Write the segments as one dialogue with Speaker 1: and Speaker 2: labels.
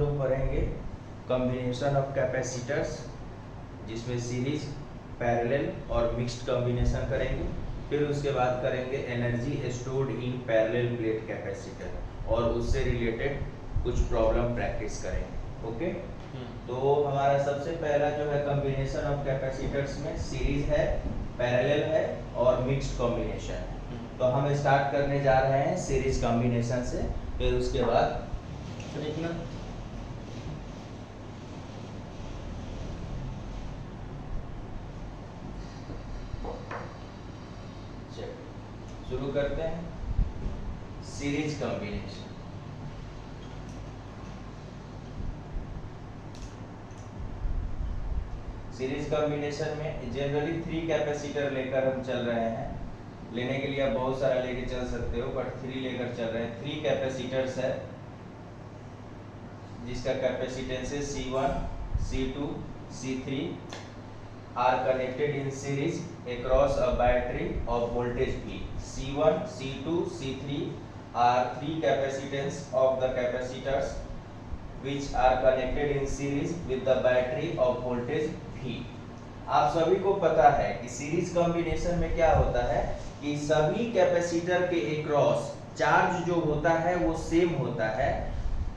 Speaker 1: लोग पढ़ेंगे combination of capacitors, जिसमें सीरीज, पैरेलल और मिक्स्ड कॉम्बिनेशन करेंगे। फिर उसके बाद करेंगे energy stored in parallel plate capacitor और उससे रिलेटेड कुछ प्रॉब्लम प्रैक्टिस करेंगे। ओके, तो हमारा सबसे पहला जो है कॉम्बिनेशन ऑफ कैपेसिटर्स में सीरीज है, पैरेलल है और मिक्स्ड कॉम्बिनेशन है। तो हम स्टार्ट करने जा रहे हैं सीरीज कॉम्बिनेशन से, फिर उसके बाद देखना शुरू करते हैं सीरीज कॉम्बिनेशन। सीरीज कॉम्बिनेशन में जनरली 3 कैपेसिटर लेकर हम चल रहे हैं। लेने के लिए आप बहुत सारा लेके चल सकते हो, बट 3 लेकर चल रहे हैं। 3 कैपेसिटर्स है जिसका कैपेसिटेंस है C1, C2, C3 are connected in series across a battery of voltage V. C1, C2, C3 are 3 capacitance of the capacitors which are connected in series with the battery of voltage V. आप सभी को पता है कि series combination में क्या होता है कि सभी कैपेसिटर के अक्रॉस चार्ज जो होता है वो सेम होता है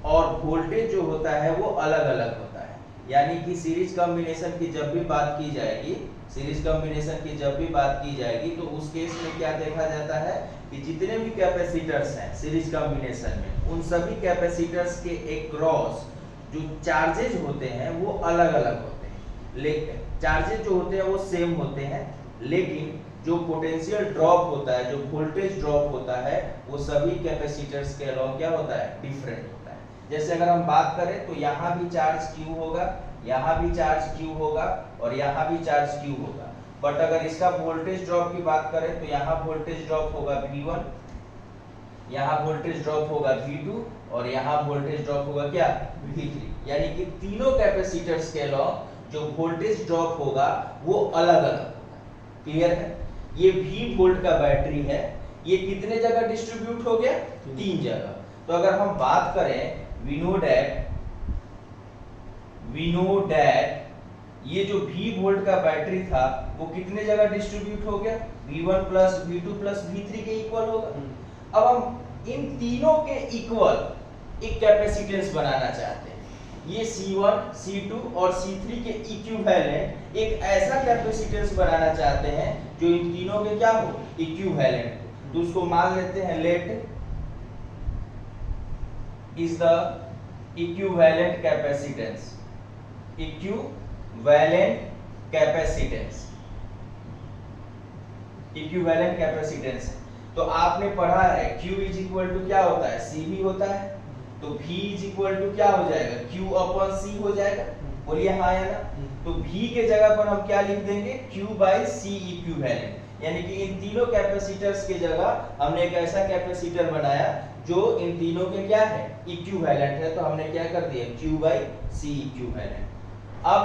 Speaker 1: और वोल्टेज जो होता है वो अलग अलग होता है। यानी कि सीरीज कॉम्बिनेशन की जब भी बात की जाएगी, तो उस केस में क्या देखा जाता है कि जितने भी कैपेसिटर्स हैं सीरीज कॉम्बिनेशन में, उन सभी कैपेसिटर्स के अक्रॉस जो चार्जेज होते हैं वो अलग अलग होते हैं। लेकिन चार्जेज जो होते हैं वो सेम होते हैं, लेकिन जो पोटेंशियल ड्रॉप होता है, जो वोल्टेज ड्रॉप होता है, वो सभी कैपेसिटर्स के अलॉन्ग क्या होता है, डिफरेंट होता है। जैसे अगर हम बात करें तो यहाँ भी चार्ज Q होगा, यहाँ भी चार्ज Q होगा और यहाँ भी चार्ज Q होगा। बट अगर इसका वोल्टेज ड्रॉप की बात करें तो यहाँ वोल्टेज ड्रॉप होगा V1, यहाँ वोल्टेज ड्रॉप होगा V2 और यहाँ वोल्टेज ड्रॉप होगा क्या, V3। यानी कि तीनों कैपेसिटर्स के अलॉन्ग जो वोल्टेज ड्रॉप होगा वो अलग अलग होगा। क्लियर है? ये V वोल्ट का बैटरी है, ये कितने जगह डिस्ट्रीब्यूट हो गया, 3 जगह। तो अगर हम बात करें we know that ये जो V वोल्ट का बैटरी था वो कितने जगह डिस्ट्रीब्यूट हो गया, V1 plus V2 plus V3 के इक्वल होगा। अब हम इन तीनों के इक्वल एक कैपेसिटेंस बनाना चाहते हैं। ये C1, C2 और C3 के इक्विवेलेंट एक ऐसा कैपेसिटेंस बनाना चाहते हैं जो इन तीनों के क्या हो, इक्विवेलेंट हो। तो उसको मान लेते हैं late is the equivalent capacitance, equivalent capacitance। तो आपने पढ़ा है Q इज इक्वल टू क्या होता है, CV होता है। तो V इज इक्वल टू क्या हो जाएगा, Q अपॉन C हो जाएगा। बोलिए हाँ या ना। तो V के जगह पर हम क्या लिख देंगे, Q बाई C इक्विवेलेंट। यानी कि इन तीनों कैपेसिटर्स के जगह हमने एक ऐसा कैपेसिटर बनाया जो इन तीनों के क्या है, इक्विवेलेंट है। तो हमने क्या कर दिया, Q बाई C इक्विवेलेंट। अब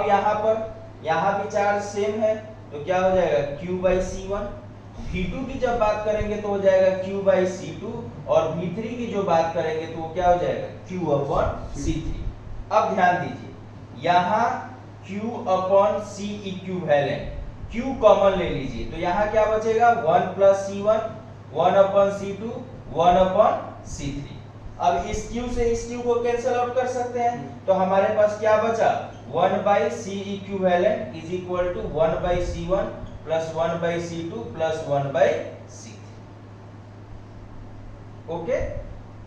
Speaker 1: यहाँ भी चार्ज सेम है तो क्या हो जाएगा, Q बाई C1। V2 की जब बात करेंगे तो हो जाएगा Q बाई C2 और V3 की जो बात करेंगे तो वो क्या हो जाएगा, Q अपॉन C3। अब ध्यान दीजिए, यहाँ Q upon C equivalent, Q common ले लीजिए तो यहाँ क्या बचेगा, 1 plus C1, 1 upon C2, 1 upon C3। अब इस Q से इस Q को कैंसिल आउट कर सकते हैं। तो हमारे पास क्या बचा, 1 by C equivalent is equal to 1 by C1 plus 1 by C2 plus 1 by C3। Okay,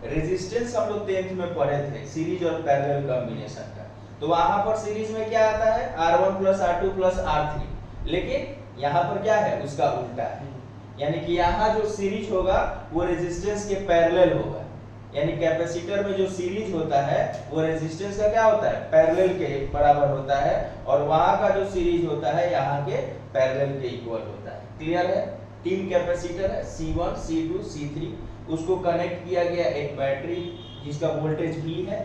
Speaker 1: resistance हम लोग 10th में पढ़े थे सीरीज और पैरेलल कॉम्बिनेशन का। तो वहां पर सीरीज में क्या आता है, R1 plus R2 plus R3, लेकिन यहाँ पर क्या है, उसका उल्टा है। यानी कि यहाँ जो सीरीज होगा वो रेजिस्टेंस के पैरेलल होगा। यानी कैपेसिटर में जो सीरीज होता है वो रेजिस्टेंस का क्या होता है, पैरेलल के बराबर होता है, और वहां का जो सीरीज होता है यहाँ के पैरेलल के इक्वल होता है। क्लियर है? 3 कैपेसिटर है, C1, C2, C3, उसको कनेक्ट किया गया एक बैटरी जिसका वोल्टेज V है।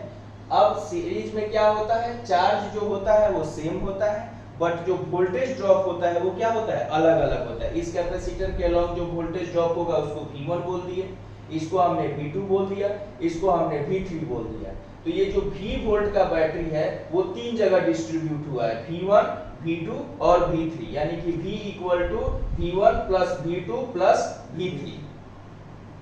Speaker 1: अब सीरीज में क्या होता है, चार्ज जो होता है वो सेम होता है, बट जो वोल्टेज ड्रॉप होता है वो क्या होता है, अलग अलग होता है। इस कैपेसिटर के अलॉन्ग जो वोल्टेज ड्रॉप होगा उसको V1 बोल दिए, इसको हमने V2 बोल दिया, इसको हमने V3 बोल दिया। तो ये जो V वोल्ट का बैटरी है वो 3 जगह डिस्ट्रीब्यूट हुआ है, V1, V2 और V3, यानी कि V equal to V1 plus V2 plus V3।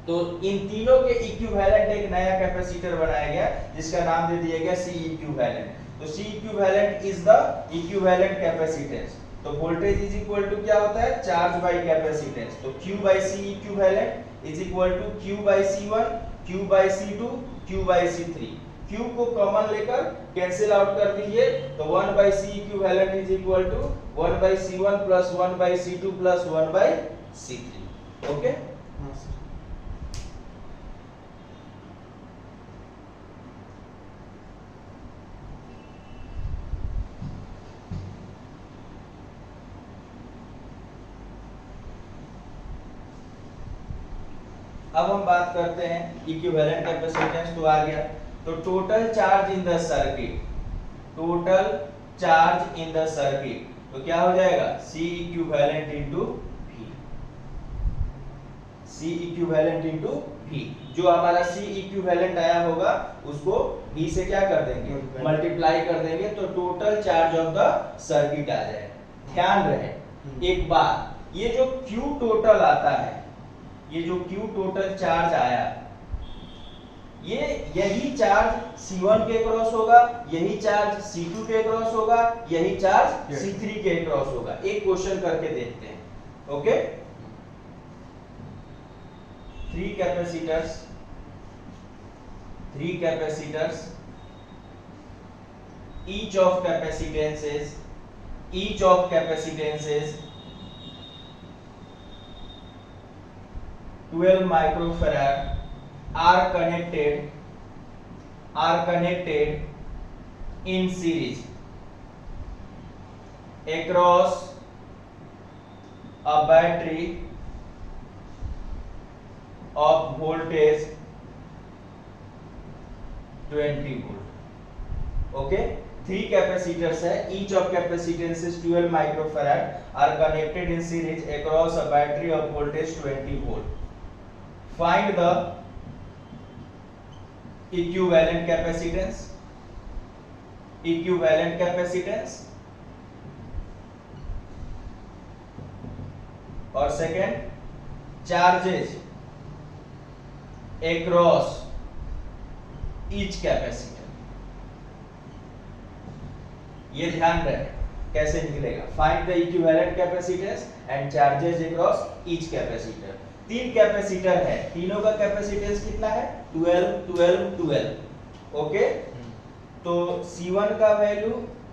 Speaker 1: तो इन तीनों के इक्विवेलेंट एक नया कैपेसिटर बनाया गया जिसका नाम दे दिया गया C इक्विवेलेंट। तो C equivalent is the equivalent capacitance. तो वोल्टेज इज इक्वल टू क्या होता है, चार्ज बाय कैपेसिटेंस। तो Q by C equivalent is equal to Q by C1, Q by C2, Q by C3। Q को common लेकर cancel out कर दीजिए, तो 1 by C equivalent is equal to 1 by C1 plus 1 by C2 plus 1 by C3। Okay,
Speaker 2: हाँ sir.
Speaker 1: अब हम बात करते हैं इक्विवेलेंट कैपेसिटेंस। तो आ गया, तो total charge in the circuit, total charge in the circuit, तो क्या हो जाएगा C equivalent into V, C equivalent into V। जो हमारा C इक्विवेलेंट आया होगा उसको V से क्या कर देंगे, मल्टीप्लाई कर देंगे, तो total charge of the circuit आ जाएगा। ध्यान रहे एक बात, ये जो Q टोटल आता है, ये जो Q टोटल चार्ज आया, ये यही चार्ज C1 के क्रॉस होगा, यही चार्ज C2 के क्रॉस होगा, यही चार्ज C3 के क्रॉस होगा। एक क्वेश्चन करके देखते हैं। Okay, 3 capacitors, 3 capacitors, each of capacitances, each of capacitances 12 microfarad are connected in series across a battery of voltage 20 volt। Okay, 3 capacitors है, each of capacitance is 12 microfarad are connected in series across a battery of voltage 20 volt। Find the equivalent capacitance, equivalent capacitance, और second charges across each capacitor। ये ध्यान रहे कैसे निकलेगा, find the equivalent capacitance and charges across each capacitor. 3 capacitor है, तीनों का capacitance कितना है, 12 12 12। ओके, तो C1 का वैल्यू,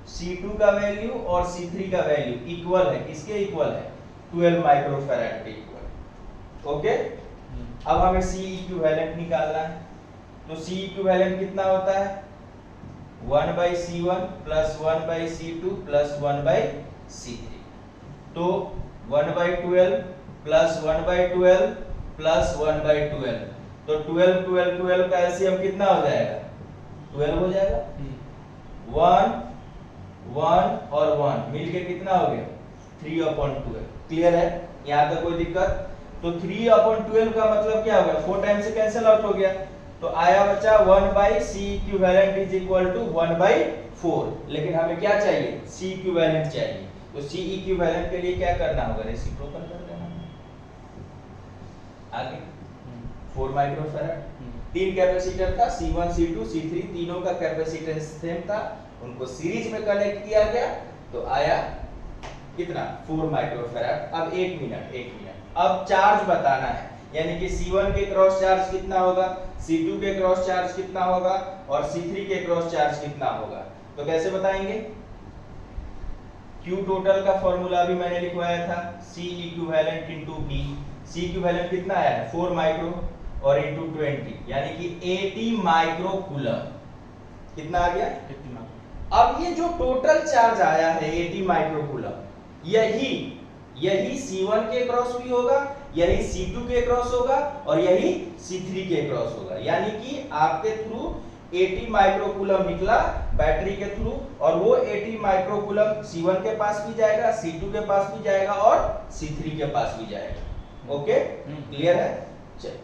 Speaker 1: C2 का वैल्यू और C3 का वैल्यू इक्वल है, किसके इक्वल है, 12 माइक्रोफैराड के इक्वल। ओके, अब हमें C इक्विवेलेंट निकालना है। तो C इक्विवेलेंट कितना होता है, 1 by C1 plus 1 by C2 plus 1 by C3। तो 1 by 12 plus 1 by 12 plus 1 by 12, तो 12 12 12 का एलसीएम कितना हो जाएगा, 12 हो जाएगा। 1 1 और 1 मिलके कितना हो गया, 3/12। क्लियर है, यहाँ तक कोई दिक्कत। तो 3/12 का मतलब क्या होगा, 4 टाइम से कैंसिल आउट हो गया, तो आया बच्चा 1 by C equivalent is equal to 1 by 4। लेकिन हमें क्या चाहिए, C इक्विवेलेंट चाहिए। तो C इक्विवेलेंट के लिए क्या करना होगा, रेसिप्रोकल कर देना। आगे 4 माइक्रोफैराड, 3 कैपेसिटर था, C1 C2 C3, तीनों का कैपेसिटेंस सेम था, उनको सीरीज में कनेक्ट किया गया, तो आया कितना, 4 माइक्रोफैराड। अब 1 मिनट, अब चार्ज बताना है, यानी कि C1 के क्रॉस चार्ज कितना होगा, C2 के क्रॉस चार्ज कितना होगा और C3 के क्रॉस चार्ज कितना होगा। तो कैसे बताएंगे, Q टोटल का फॉर्मूला भी मैंने लिखवाया था, C equivalent into V। C equivalent कितना आया है, 4 माइक्रो और इनटू 20, यानी कि 80 माइक्रो कूलम। कितना आ गया,
Speaker 2: 80 माइक्रो।
Speaker 1: अब ये जो टोटल चार्ज आया है 80 माइक्रो कूलम, यही C1 के क्रॉस भी होगा, यही C2 के क्रॉस होगा और यही C3 के क्रॉस होगा। यानी कि आपके थ्रू 80 माइक्रोकूलम निकला बैटरी के थ्रू, और वो 80 माइक्रोकूलम C1 के पास भी जाएगा, C2 के पास भी जाएगा और C3 के पास भी जाएगा। ओके, क्लियर है। चलिए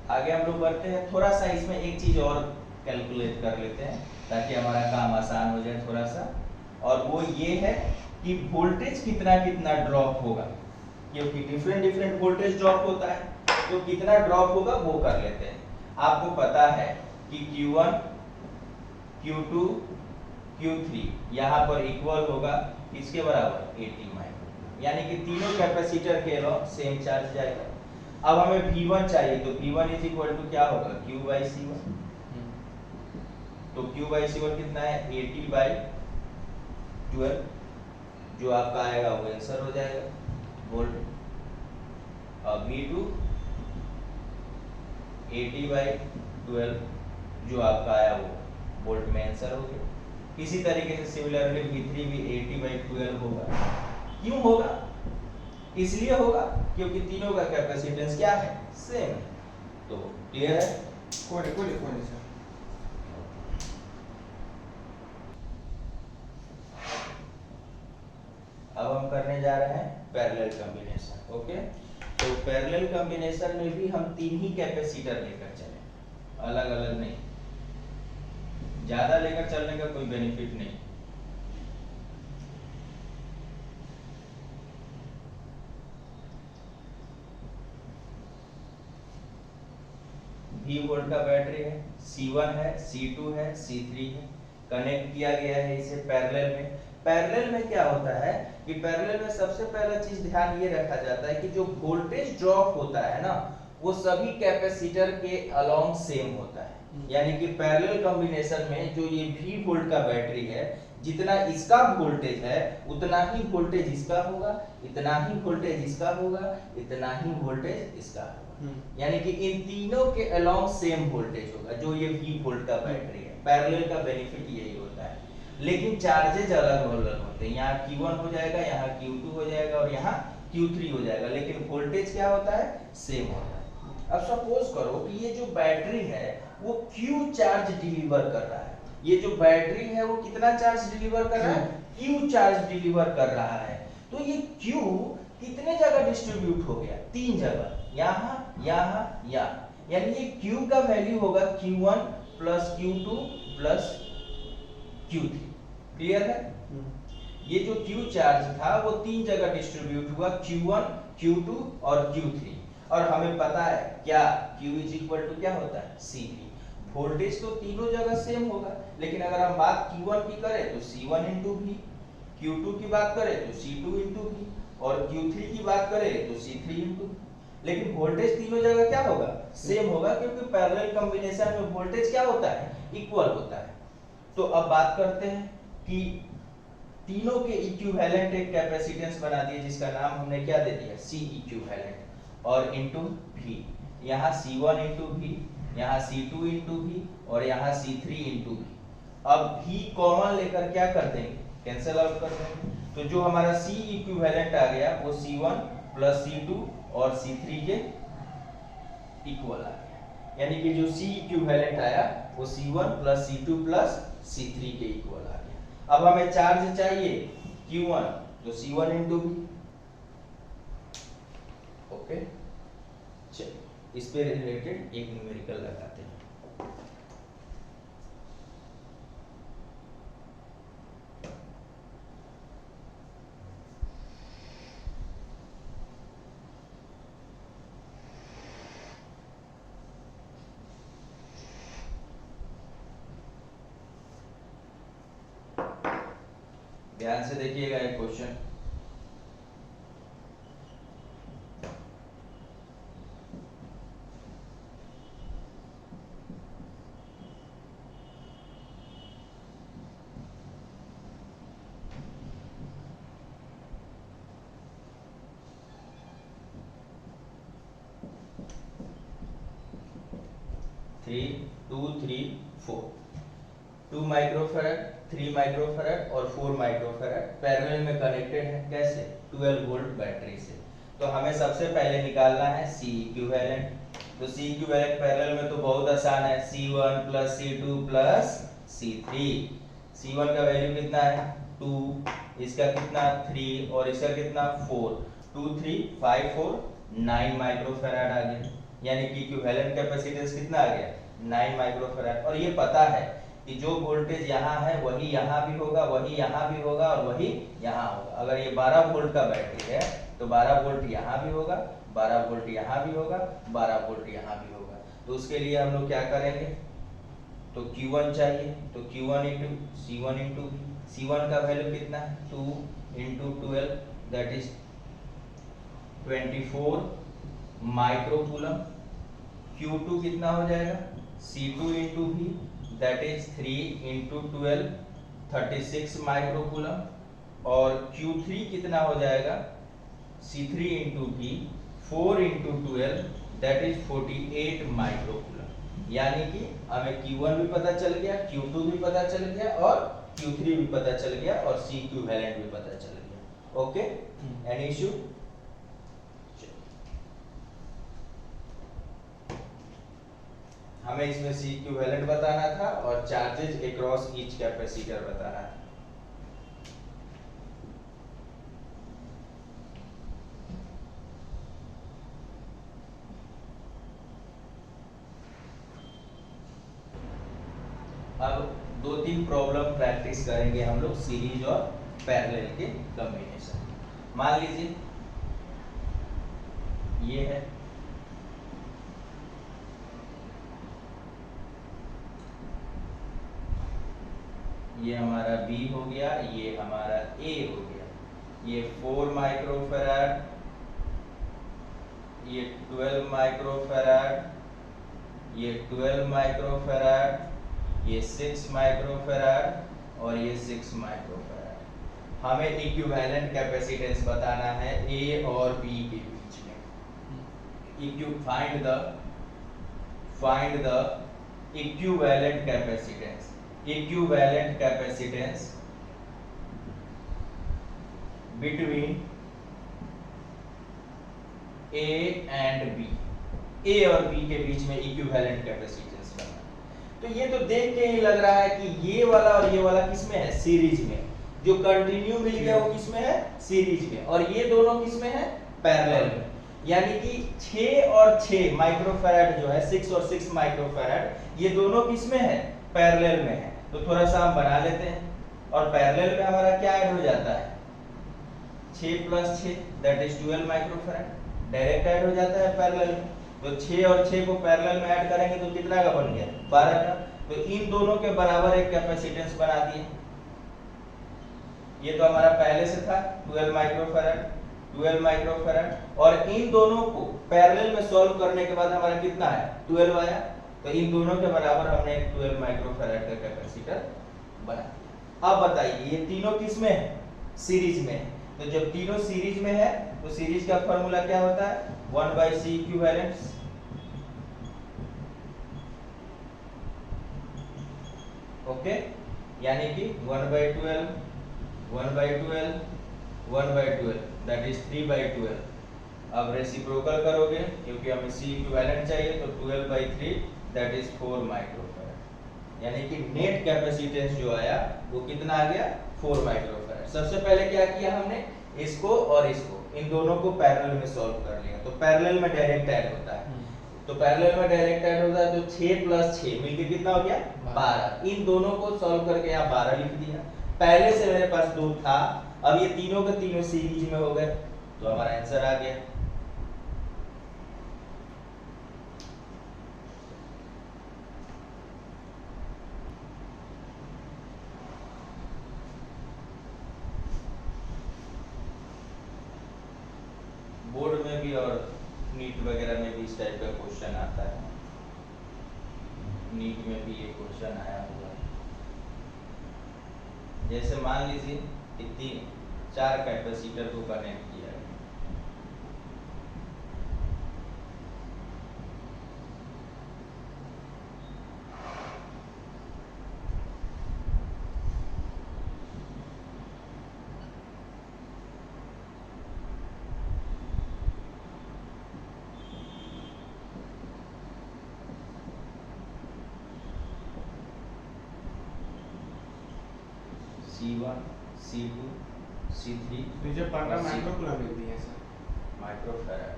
Speaker 1: आगे हम लोग बढ़ते हैं, थोड़ा सा इसमें एक चीज और कैलकुलेट कर लेते हैं ताकि हमारा काम आसान हो जाए थोड़ा सा, और वो ये है कि वोल्टेज कितना कितना ड्रॉप होगा, क्योंकि डिफरेंट डिफरेंट वोल्टेज ड्रॉप होता है, तो कितना ड्रॉप होगा वो कर लेते हैं। आपको पता है कि Q1 Q2 Q3 यहाँ पर इक्वल होगा किसके बराबर 80 माइक्रो, यानी कि तीनों कैपेसिटर के अलॉन्ग सेम चार्ज जाएगा। अब हमें V1 चाहिए, तो V1 इज इक्वल टू क्या होगा Q बाई C1, तो Q बाई C1 कितना है 80 बाई 12, जो आपका आएगा वो आंसर हो जाएगा वोल्ट। अब V2 80 बाई 12, जो आपका आया वो वोल्ट में आंसर हो गया। इसी तरीके से सिमिलरली V3 भी 80 बाई 12 होगा। क्यों होगा? इसलिए होगा क्योंकि तीनों का कैपेसिटेंस क्या है सेम है। तो क्लियर है?
Speaker 2: कोई सर।
Speaker 1: अब हम करने जा रहे हैं पैरेलल कॉम्बिनेशन। ओके, तो पैरेलल कॉम्बिनेशन में भी हम तीन ही कैपेसिटर लेकर चले, अलग अलग नहीं। ज्यादा लेकर चलने का कोई बेनिफिट नहीं। V वोल्ट का बैटरी है, C1 है, C2 है, C3 है, कनेक्ट किया गया है इसे पैरेलल में। पैरेलल में क्या होता है कि पैरेलल में सबसे पहला चीज ध्यान ये रखा जाता है कि जो वोल्टेज ड्रॉप होता है ना, वो सभी कैपेसिटर के अलोंग सेम होता है। यानी कि पैरेलल कॉम्बिनेशन में जो ये V वोल्ट का बैटरी है, जितना इसका वोल्टेज है उतना ही वोल्टेज इसका होगा, इतना ही वोल्टेज इसका होगा, इतना ही वोल्टेज इसका होगा। यानी कि इन तीनों के अलोंग सेम वोल्टेज होगा, जो ये V वोल्ट का बैटरी है। पैरेलल का बेनिफिट यही होता है, लेकिन चार्जेज अलग अलग होते हैं। यहाँ Q1 हो जाएगा, यहाँ Q2 हो जाएगा और यहाँ Q3 हो जाएगा, लेकिन वोल्टेज क्या होता है सेम होता है। अब सपोज करो कि ये जो बैटरी है वो Q चार्ज डिलीवर कर रहा है, ये जो बैटरी है वो कितना चार्ज डिलीवर कर रहा है Q चार्ज डिलीवर कर रहा है। तो ये Q कितने जगह डिस्ट्रीब्यूट हो गया, तीन जगह, यहाँ यहाँ यहाँ, यानी ये Q का वैल्यू होगा Q1 plus Q2 plus Q3। Clear है? ये जो Q चार्ज था वो तीन जगह डिस्ट्रीब्यूट हुआ, Q1 Q2 और Q3। और हमें पता है क्या Q इज इक्वल टू क्या होता है CV। वोल्टेज तो तीनों जगह सेम होगा, लेकिन अगर हम बात Q1 की करें तो C1 इंटू V, Q2 की बात करें तो C2 इंटू V, और Q3 की बात करें तो C3 इंटू V। लेकिन वोल्टेज तीनों जगह क्या होगा सेम होगा, क्योंकि पैरेलल कॉम्बिनेशन में वोल्टेज क्या होता है इक्वल होता है। तो अब बात करते हैं कि तीनों के इक्विवेलेंट एक कैपेसिटेंस बना दिए, जिसका नाम हमने क्या दे दिया C इक्विवेलेंट, और इनटू V। यहाँ C1 इंटू V, यहाँ C2 इंटू V और यहाँ C3 इंटू V। अब V कॉमन लेकर क्या कर देंगे, कैंसिल आउट कर देंगे। तो जो हमारा C इक्विवेलेंट आ गया वो C1 प्लस C2 और C3 के इक्वल आ गया, यानी कि जो C इक्विवेलेंट आया वो C1 plus C2 plus C3 के इक्वल आ गया। अब हमें चार्ज चाहिए Q1, तो C1 इंटू V। ओके, चलिए इस पे रिलेटेड एक न्यूमेरिकल लगाते हैं। ध्यान से देखिएगा एक क्वेश्चन। थ्री 2 3 4 2 माइक्रोफैरड, 3 माइक्रोफैरड और 4 माइक्रोफैरड पैरेलल में कनेक्टेड है। कैसे? 12 वोल्ट बैटरी से। तो हमें सबसे पहले निकालना है C इक्विवेलेंट। तो C इक्विवेलेंट पैरेलल में तो बहुत आसान है, C1 plus C2 plus C3। C1 का वैल्यू कितना है 2, इसका कितना 3 और इसका कितना 4, 2 3 5 4 9 माइक्रोफैरड आ गया। यानी कि इक्विवेलेंट कैपेसिटेंस कितना आ गया 9 माइक्रोफैराड। और ये पता है कि जो वोल्टेज यहाँ है वही यहाँ भी होगा, वही यहाँ भी होगा और वही यहाँ होगा। अगर ये 12 वोल्ट का बैटरी है तो 12 वोल्ट यहाँ भी होगा, 12 वोल्ट यहाँ भी होगा, 12 वोल्ट यहाँ भी होगा। तो उसके लिए हम लोग क्या करेंगे, तो Q1 चाहिए, तो Q1 into C1 into C1 का वैल्यू कितना है 2 into 12 that is 24 microcoulomb. Q2 कितना हो जाएगा C2 into V that is 3 into 12 36 microcoulomb. और Q3 कितना हो जाएगा C3 into V 4 into 12 that is 48 microcoulomb. यानी कि हमें Q1 भी पता चल गया, Q2 भी पता चल गया और Q3 भी पता चल गया और C इक्विवेलेंट भी पता चल गया। Okay, any issue? हमें इसमें C इक्विवेलेंट बताना था और चार्जेस अक्रॉस ईच कैपेसिटर बताना था। अब 2-3 प्रॉब्लम प्रैक्टिस करेंगे हम लोग सीरीज और पैरेलल के कॉम्बिनेशन। मान लीजिए ये है, ये हमारा B हो गया, ये हमारा A हो गया, ये 4 माइक्रोफैराड, ये 12 माइक्रोफैराड, ये 12 माइक्रोफैराड, ये 6 माइक्रोफैराड और ये 6 माइक्रोफैराड। हमें इक्विवेलेंट कैपेसिटेंस बताना है A और B के बीच में। Find the equivalent capacitance. Equivalent capacitance between A and B। A और B के बीच में इक्विवेलेंट कैपेसिटेंस बनाना। तो ये तो देख के ही लग रहा है कि ये वाला और ये वाला किस में है सीरीज में। जो कंटिन्यू मिल गया वो किस में है सीरीज में, और ये दोनों किस में है पैरेलल में। यानी कि 6 और 6 माइक्रोफैराड जो है 6 और 6 माइक्रोफैराड ये दोनों किस में है पैरेलल में है। तो थोड़ा सा हम बना लेते हैं और पैरेलल में हमारा क्या ऐड हो जाता है 6 plus 6 that is 12 microfarad direct add हो जाता है पैरेलल में। तो 6 और 6 को पैरेलल में ऐड करेंगे तो कितना का बन गया 12 का। तो इन दोनों के बराबर एक कैपेसिटेंस बना दिए। ये तो हमारा पहले से था 12 माइक्रोफैराड और इन दोनों को पैरेलल में सॉल्व करने के बाद हमारा कितना है 12 आया। तो इन दोनों के बराबर हमने एक 12 माइक्रोफैराड का कैपेसिटर बना दिया। अब बताइए ये तीनों किस में है सीरीज में है। तो जब तीनों सीरीज में है तो सीरीज का फार्मूला क्या होता है 1/c इक्विवेलेंट। ओके, यानी कि 1/12 दैट इज 3/12। अब रेसिप्रोकल करोगे क्योंकि हमें c इक्विवेलेंट चाहिए तो 12/3 दैट इज 4 माइक्रोफैराड। यानी कि नेट कैपेसिटेंस जो आया वो कितना आ गया 4 माइक्रोफैराड। सबसे पहले क्या किया हमने इसको और इसको इन दोनों को पैरेलल में सॉल्व कर लिया। तो पैरेलल में डायरेक्ट ऐड होता है, तो पैरेलल में डायरेक्ट ऐड होता है तो 6 प्लस 6 मिलके कितना हो गया 12। इन दोनों को सॉल्व करके यहाँ 12 लिख दिया। पहले से मेरे पास 2 था, अब ये तीनों के तीनों सीरीज में हो गए तो हमारा आंसर आ गया। बोर्ड में भी और नीट वगैरह में भी इस टाइप का क्वेश्चन आता है। नीट में भी ये क्वेश्चन आया हुआ है। जैसे मान लीजिए कि 4 कैपेसिटर को कनेक्ट किया है। C1, C2, C3
Speaker 2: मुझे 15 माइक्रोकूलम लिख दिए सर
Speaker 1: माइक्रोफैराड।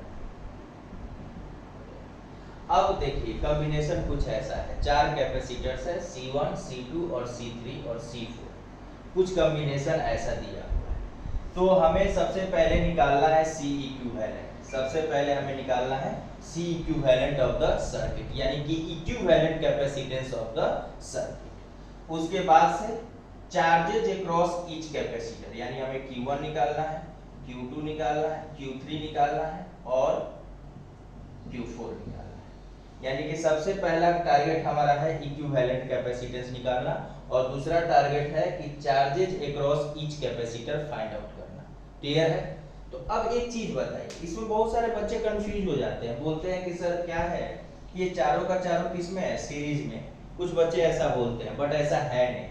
Speaker 1: अब देखिए कॉम्बिनेशन कुछ ऐसा है, चार कैपेसिटर्स है C1, C2 और C3 और C4, कुछ कॉम्बिनेशन ऐसा दिया हुआ है। तो हमें सबसे पहले निकालना है C इक्विवेलेंट, सबसे पहले हमें निकालना है C equivalent of the circuit, यानी कि equivalent capacitance of the circuit. उसके बाद से चार्जेज अक्रॉस ईच कैपेसिटर, यानी हमें Q1 निकालना है, Q2 निकालना है, Q3 निकालना है और Q4 निकालना है। यानी कि सबसे पहला टारगेट हमारा है इक्विवेलेंट कैपेसिटेंस निकालना और दूसरा टारगेट है कि charges across each capacitor find out करना। क्लियर है? तो अब एक चीज बताइए, इसमें बहुत सारे बच्चे कंफ्यूज हो जाते हैं, बोलते हैं कि सर क्या है, ये चारों का चारों किस में है, सीरीज में। कुछ बच्चे ऐसा बोलते हैं, बट ऐसा है नहीं,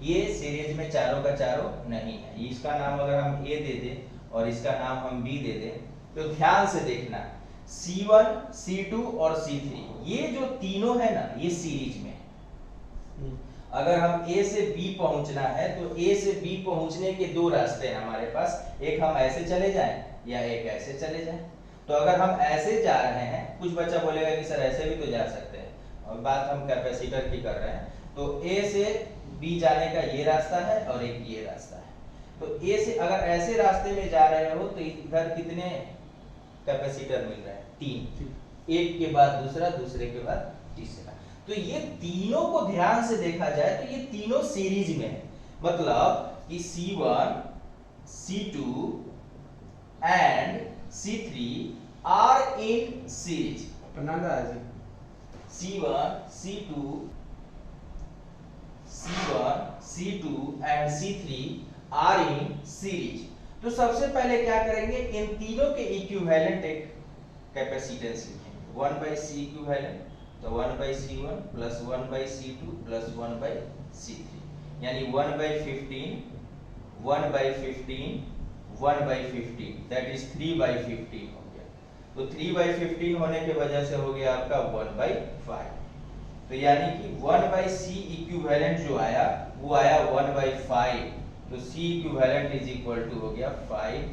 Speaker 1: ये सीरीज में चारों का चारों नहीं है। इसका नाम अगर हम ए दे दें और इसका नाम हम बी दे दें, तो ध्यान से देखना, C1, C2 और C3 ये जो तीनों है ना, ये सीरीज में है। अगर हम A से B पहुंचना है तो A से B पहुंचने के दो रास्ते हैं हमारे पास, एक हम ऐसे चले जाएं या एक ऐसे चले जाएं। तो अगर हम ऐसे जा रहे हैं, कुछ बच्चा बोलेगा कि सर ऐसे भी तो जा सकते हैं, और बात हम कैपेसिटर की कर रहे हैं, तो A से B जाने का ये रास्ता है और एक ये रास्ता है। तो A से अगर ऐसे रास्ते में जा रहे हो तो इधर कितने कैपेसिटर मिल रहा है, तीन, एक के बाद दूसरा, दूसरे के बाद तीसरा। तो ये तीनों को ध्यान से देखा जाए तो ये तीनों सीरीज में है, मतलब कि C1, C2 and C3 are in series. C1, C2 and C3 are in series. तो सबसे पहले क्या करेंगे, इन तीनों के इक्विवेलेंट एक कैपेसिटेंस लिखेंगे, 1/C इक्विवेलेंट, तो 1/C1 plus 1/C2 plus 1/C3, यानी 1/15, 1/15, 1/15, दैट इज 3/15 हो गया। तो 3/15 होने के वजह से हो गया आपका 1/5, तो यानी कि 1/C इक्विवेलेंट जो आया वो आया 1/5, तो C equivalent is equal to हो गया 5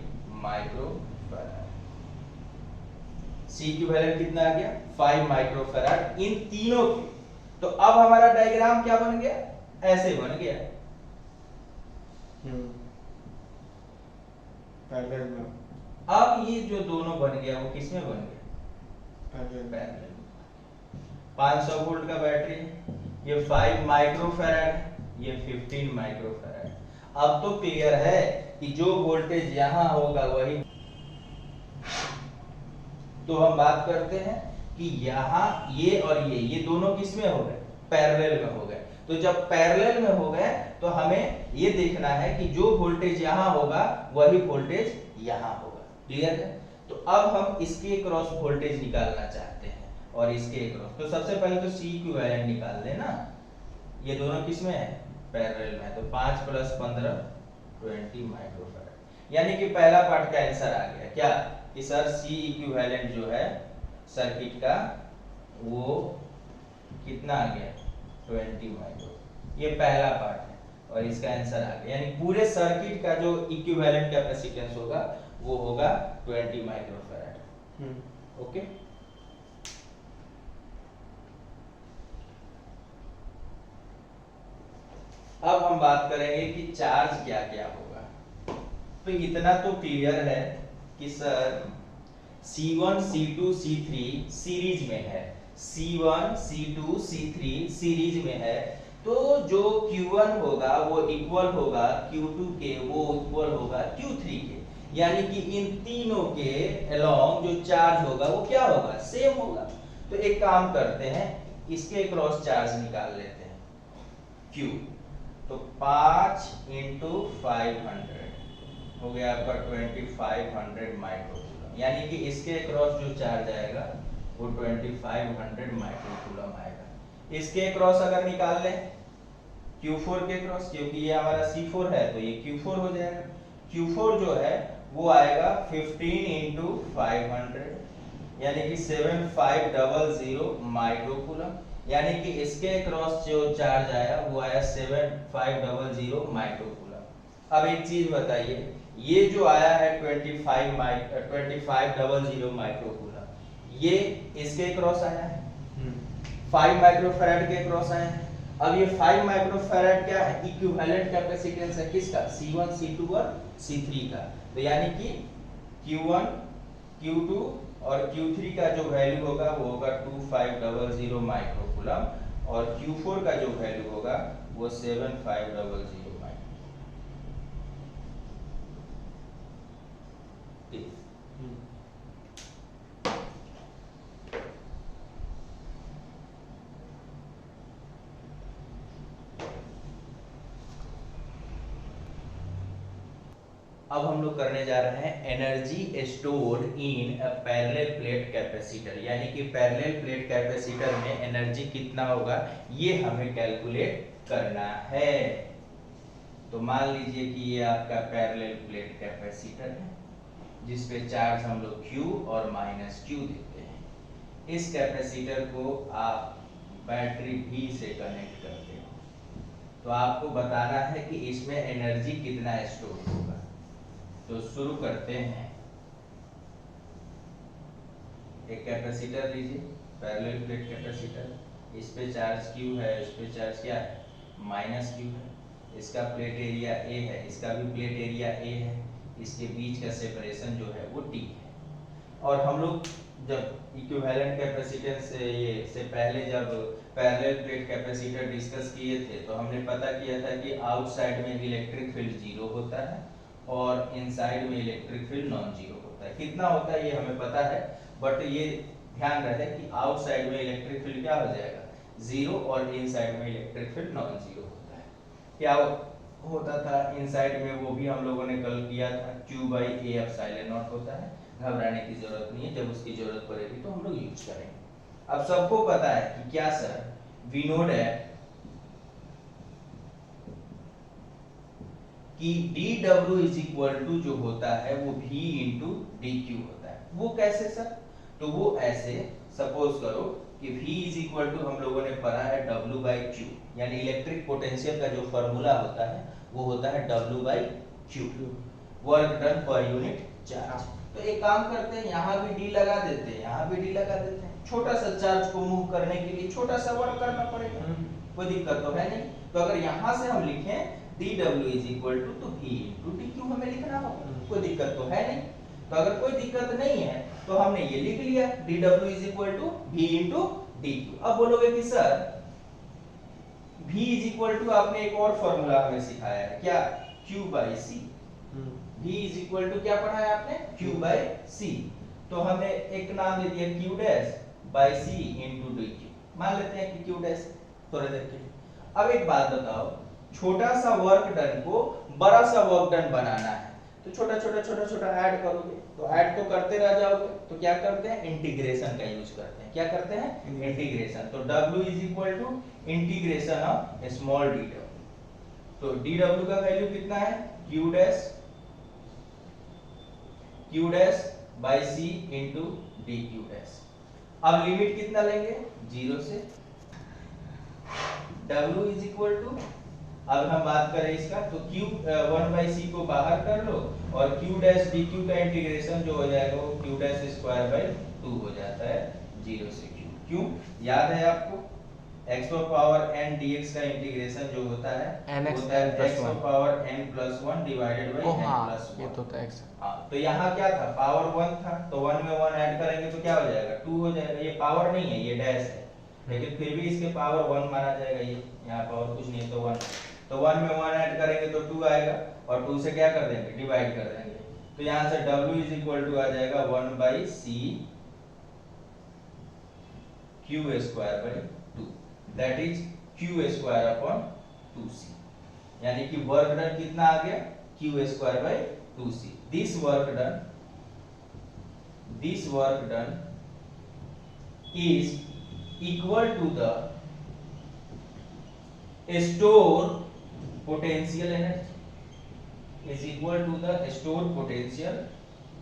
Speaker 1: माइक्रोफैराड। C इक्विवेलेंट कितना आ गया, 5 माइक्रोफैराड इन तीनों के। तो अब हमारा डायग्राम क्या बन गया, ऐसे बन गया। पैरेलल में। अब ये जो दोनों बन गया वो किसमें बन गया, पैरेलल। 500 वोल्ट का बैटरी है, ये 5 माइक्रोफैराड है, ये 15 माइक्रोफैराड। अब तो क्लियर है कि जो वोल्टेज यहां होगा वही। तो हम बात करते हैं कि यहां ये और ये दोनों किसमें हो गए, पैरेलल में हो गए। तो जब पैरेलल में हो गए तो हमें ये देखना है कि जो वोल्टेज यहां होगा वही वोल्टेज यहां होगा। क्लियर है? तो अब हम इसके क्रॉस वोल्टेज निकालना चाहते हैं और इसके क्रॉस, तो सबसे पहले तो C इक्विवेलेंट निकाल लेना। ये दोनों किसमें है, पैरेलल में। तो 5 + 15 20 माइक्रोफैराड, यानी कि पहला पार्ट का आंसर आ गया क्या, कि सर C इक्विवेलेंट जो है सर्किट का वो कितना आ गया, 20 माइक्रो। ये पहला पार्ट है और इसका आंसर आ गया, यानी पूरे सर्किट का जो इक्विवेलेंट कैपेसिटेंस होगा वो होगा 20 माइक्रोफैराड। ओके, अब हम बात करेंगे कि चार्ज क्या क्या होगा। तो इतना तो क्लियर है कि sir C1, C2, C3 series में है, C1, C2, C3 सीरीज में है, तो जो Q1 होगा वो इक्वल होगा Q2 के, वो इक्वल होगा Q3 के, यानी कि इन तीनों के अलोंग जो चार्ज होगा वो क्या होगा, सेम होगा। तो एक काम करते हैं, इसके क्रॉस चार्ज निकाल लेते हैं Q। तो 5 × 500 हो गया आपका 2500 माइक्रोकूलम, यानी कि इसके क्रॉस जो चार्ज आएगा वो 2500 माइक्रोकूलम आएगा। इसके क्रॉस अगर निकाल लें Q4 के क्रॉस, क्योंकि ये हमारा C4 है तो ये Q4 हो जाएगा। Q4 जो है वो आएगा 15 × 500, यानी कि 7500 माइक्रोकूलम, यानी कि इसके क्रॉस जो चार्ज आया वो आया 7500 माइक्रोकूलम। अब एक चीज बताइए, ये जो आया है 2500 माइक्रोकूलम, ये इसके क्रॉस आया है, 5 माइक्रोफैराड के क्रॉस आए हैं। अब ये 5 माइक्रोफैराड क्या है, इक्विवेलेंट कैपेसिटेंस है किसका, C1 C2 और C3 का। तो यानी कि Q1 Q2 और Q3 का जो वैल्यू होगा वो होगा 2500 माइक्रोकूलम और Q4 का जो वैल्यू होगा वो 7500 माइक्रो। अब हम लोग करने जा रहे हैं energy stored in a parallel plate capacitor, यानी कि पैरेलल प्लेट कैपेसिटर में एनर्जी कितना होगा ये हमें कैलकुलेट करना है। तो मान लीजिए कि ये आपका पैरेलल प्लेट कैपेसिटर है जिसपे चार्ज हम लोग Q और -Q देते हैं। इस कैपेसिटर को आप बैटरी V से कनेक्ट करते हो तो आपको बताना है कि इसमें एनर्जी कितना स्टोर होगा। तो शुरू करते हैं, एक कैपेसिटर लीजिए, पैरेलल प्लेट कैपेसिटर, इस पे चार्ज Q है, इस पे चार्ज क्या है -Q है, इसका प्लेट एरिया A है, इसका भी प्लेट एरिया A है, इसके बीच का सेपरेशन जो है वो T है। और हम लोग जब इक्विवेलेंट कैपेसिटेंस से पहले जब पैरेलल प्लेट कैपेसिटर डिस्कस किए थे तो हमने पता किया था कि आउटसाइड में इलेक्ट्रिक फील्ड 0 होता है और इनसाइड में इलेक्ट्रिक फील्ड नॉन जीरो होता है। कितना होता है ये हमें पता है, बट ये ध्यान रहे कि आउटसाइड में इलेक्ट्रिक फील्ड क्या हो जाएगा 0 और इनसाइड में इलेक्ट्रिक फील्ड नॉन जीरो होता है। क्या होता था इनसाइड में, वो भी हम लोगों ने कल किया था, Q/A एप्सिलॉन नॉट होता है। घबराने की जरूरत नहीं है, जब उसकी जरूरत पड़ेगी तो हम लोग यूज करेंगे। अब सबको पता है कि क्या सर, वी नो दैट कि dW इज इक्वल टू जो होता है वो V इंटू dQ होता है। वो कैसे सर, तो वो ऐसे सपोज करो कि V इज इक्वल टू हम लोगों ने पढ़ा है W/Q, यानी इलेक्ट्रिक पोटेंशियल का जो फॉर्मूला होता है वो होता है W/Q, work done per unit charge. तो एक काम करते हैं, यहाँ भी D लगा देते हैं, यहाँ भी D लगा देते हैं। छोटा सा चार्ज को मूव करने के लिए छोटा सा वर्क करना पड़ेगा, कोई दिक्कत तो है नहीं। तो अगर यहाँ से हम लिखें dW is equal to V into dQ हमें लिखना होगा, कोई दिक्कत तो है नहीं। तो अगर कोई दिक्कत नहीं है तो हमने ये लिख लिया dW is equal to V into dQ। अब बोलोगे कि sir V is equal to, आपने एक और फॉर्मूला हमें सिखाया है क्या, Q/C। V is equal to क्या पढ़ा है आपने, Q/C। तो हमने एक नाम दे दिया Q'/C इंटू dQ, मान लेते हैं कि Q' थोड़ा देर के लिए। अब एक बात बताओ, छोटा सा वर्क डन को बड़ा सा वर्क डन बनाना है तो छोटा छोटा छोटा छोटा ऐड करोगे, तो ऐड तो करते रह जाओगे, तो क्या करते हैं इंटीग्रेशन का यूज करते हैं। क्या करते हैं इंटीग्रेशन। तो W is equal to integration of small dW। तो dW का वैल्यू कितना है Q'/C इंटू dQ'। अब लिमिट कितना लेंगे 0 से। W इज इक्वल टू, अब हम बात करें इसका तो Q1/C को बाहर कर लो और Q'/dQ का इंटीग्रेशन जो हो जाएगा वो Q'² हो जाता है 0 से Q। क्यों याद है आपको, x⁴n dx का इंटीग्रेशन जो होता है
Speaker 2: होता है
Speaker 1: x⁴n+1 डिवाइडेड बाय n+1।
Speaker 2: ये तो था x।
Speaker 1: हां, तो यहाँ क्या था, पावर 1 था, तो 1 में 1 ऐड करेंगे तो क्या हो जाएगा 2 हो जाएगा। ये पावर नहीं है, ये डैश है, लेकिन फिर भी इसके पावर 1 माना जाएगा। ये यहाँ पावर कुछ नहीं है तो 1, तो 1 में 1 ऐड करेंगे तो 2 आएगा और 2 से क्या कर देंगे डिवाइड कर देंगे। तो यहाँ से W इज इक्वल टू आ जाएगा 1/C Q²/2, that is Q²/2C। यानी कि वर्क डन कितना आ गया Q²/2C। This work done is equal to the store potential energy, is equal to the store potential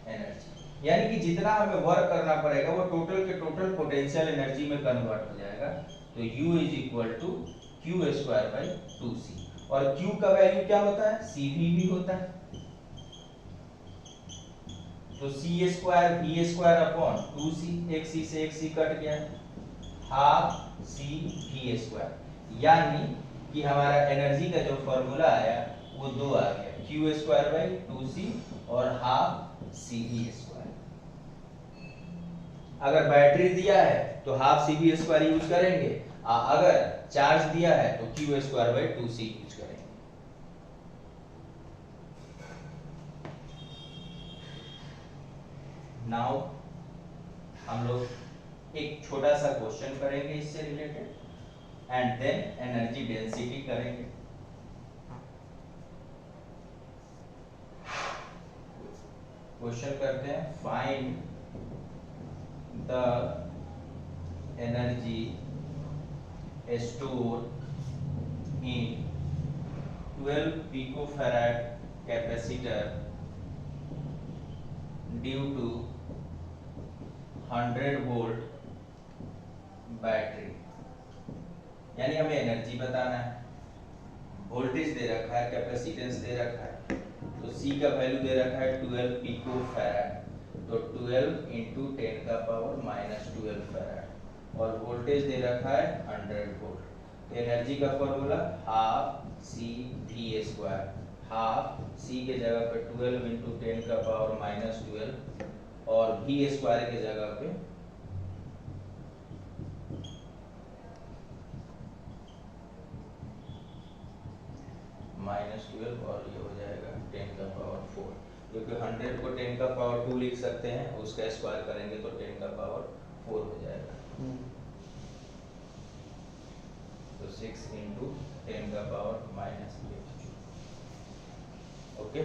Speaker 1: energy। यानी कि जितना हमें वर्क करना पड़ेगा वो टोटल के टोटल पोटेंशियल एनर्जी में कन्वर्ट हो जाएगा। तो U is equal to Q²/2C। और Q का वैल्यू क्या होता है CV भी होता है, तो C² V² अपॉन 2C, एक C से एक C कट गया, हाफ सी भी स्क्वायर, यानी कि हमारा एनर्जी का जो फॉर्मूला आया वो 2 आ गया, क्यू स्क्वायर बाई 2c और हाफ सी भी स्क्वायर। अगर बैटरी दिया है तो हाफ सी भी स्क्वायर यूज करेंगे, अगर चार्ज दिया है तो Q square by 2c use करेंगे। नाउ हम लोग एक छोटा सा क्वेश्चन करेंगे इससे related, and then energy density करेंगे। क्वेश्चन करते हैं, find the energy stored in 12 picofarad capacitor due to 100 volt battery. यानी हमें एनर्जी बताना है, वोल्टेज दे रखा है, कैपेसिटेंस दे रखा है, तो C का वैल्यू दे रखा है 12 पिको फैराड, तो 12 इंटू 10 का पावर माइनस 12 फैराड, और वोल्टेज दे रखा है 100 वोल्ट। एनर्जी का फॉर्मूला हाफ सी भी स्क्वायर, हाफ सी के जगह पे 12 इंटू 10 का पावर माइनस 12 और भी स्क्वायर के जगह पे माइनस 12 और ये हो जाएगा 10 का पावर 4, क्योंकि 100 को 10 का पावर 2 लिख सकते हैं, उसका स्क्वायर करेंगे तो 10 का पावर 4 हो जाएगा। तो 6 इंटू 10 का पावर माइनस 8। ओके।